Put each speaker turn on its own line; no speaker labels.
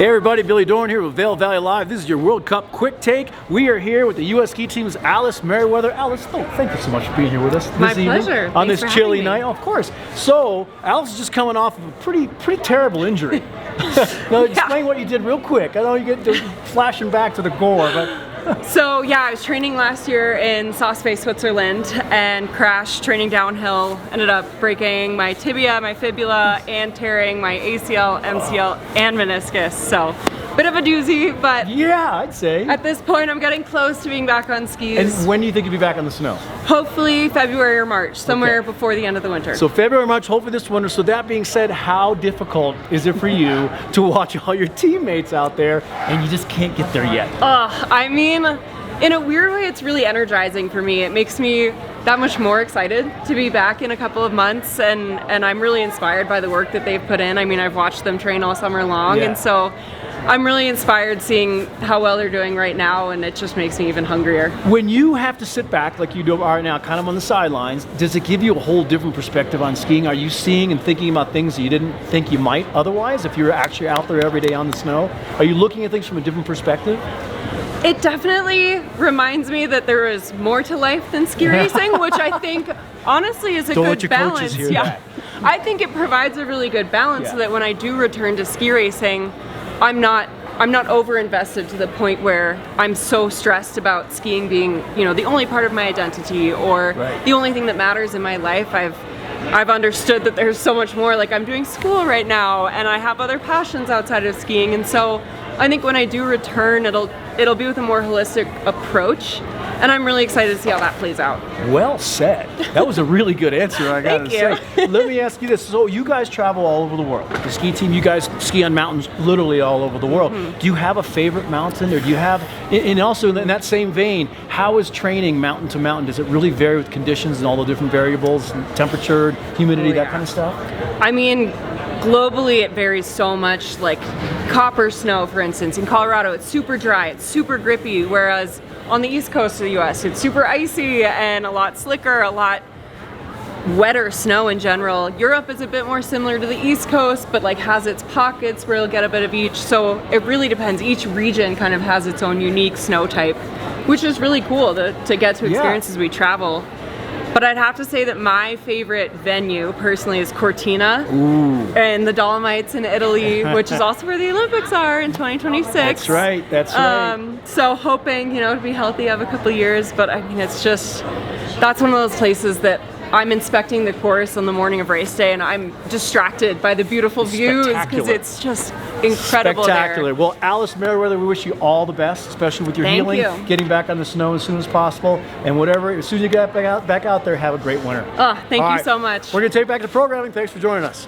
Hey everybody, Billy Doran here with Vail Valley Live. This is your World Cup Quick Take. We are here with the U.S. ski team's Alice Merryweather. Alice, thank you so much for being here with us
My
this evening
pleasure.
on
Thanks
this
for
chilly
having me.
night. Oh, of course. So, Alice is just coming off of a pretty terrible injury. Now, explain what you did real quick. I know you get flashing back to the gore, but...
So yeah, I was training last year in Saas-Fee, Switzerland, and crashed training downhill. Ended up breaking my tibia, my fibula, and tearing my ACL, MCL, and meniscus. So, bit of a doozy, but
yeah, I'd say.
at this point I'm getting close to being back on skis.
And when do you think you'll be back on the snow?
Hopefully February or March, somewhere
Okay.
before the end of the winter.
So February, March, hopefully this winter. So that being said, how difficult is it for you to watch all your teammates out there and you just can't get there yet?
I mean, in a weird way, it's really energizing for me. It makes me that much more excited to be back in a couple of months, and I'm really inspired by the work that they've put in. I mean, I've watched them train all summer long,
Yeah.
and so I'm really inspired seeing how well they're doing right now, and it just makes me even hungrier.
When you have to sit back like you do are now, kind of on the sidelines, does it give you a whole different perspective on skiing? Are you seeing and thinking about things that you didn't think you might otherwise if you were actually out there every day on the snow? Are you looking at things from a different perspective?
It definitely reminds me that there is more to life than ski racing, which I think honestly is a
Don't let
good
your
balance.
coaches hear
Yeah,
that.
I think it provides a really good balance so
Yeah.
that when I do return to ski racing, I'm not over invested to the point where I'm so stressed about skiing being, the only part of my identity or
Right.
the only thing that matters in my life. I've understood that there's so much more. Like, I'm doing school right now and I have other passions outside of skiing, and so I think when I do return, it'll be with a more holistic approach, and I'm really excited to see how that plays out.
Well said. That was a really good answer, I gotta
Thank
say. Let me ask you this. So you guys travel all over the world. The ski team, you guys ski on mountains literally all over the world.
Mm-hmm.
Do you have a favorite mountain, or do you have, and also in that same vein, how is training mountain to mountain? Does it really vary with conditions and all the different variables, temperature, humidity,
Oh,
that
yeah.
kind of stuff?
I mean, globally it varies so much. Like copper snow, for instance, in Colorado it's super dry, it's super grippy, whereas on the east coast of the US it's super icy and a lot slicker, a lot wetter snow in general. Europe is a bit more similar to the east coast, but like has its pockets where you'll get a bit of each, so it really depends. Each region kind of has its own unique snow type, which is really cool to get to experience as we travel. But I'd have to say that my favorite venue personally is Cortina and the Dolomites in Italy, which is also where the Olympics are in 2026.
That's right, that's right.
So hoping, to be healthy, have a couple years, but I mean, that's one of those places that I'm inspecting the course on the morning of race day and I'm distracted by the beautiful views because it's just incredible
Spectacular.
there.
Well, Alice Merryweather, we wish you all the best, especially with your
Thank
healing,
you.
getting back on the snow as soon as possible, and whatever, as soon as you get back out there, have a great winter.
Thank
All
you
right.
so much.
We're going to take back to programming. Thanks for joining us.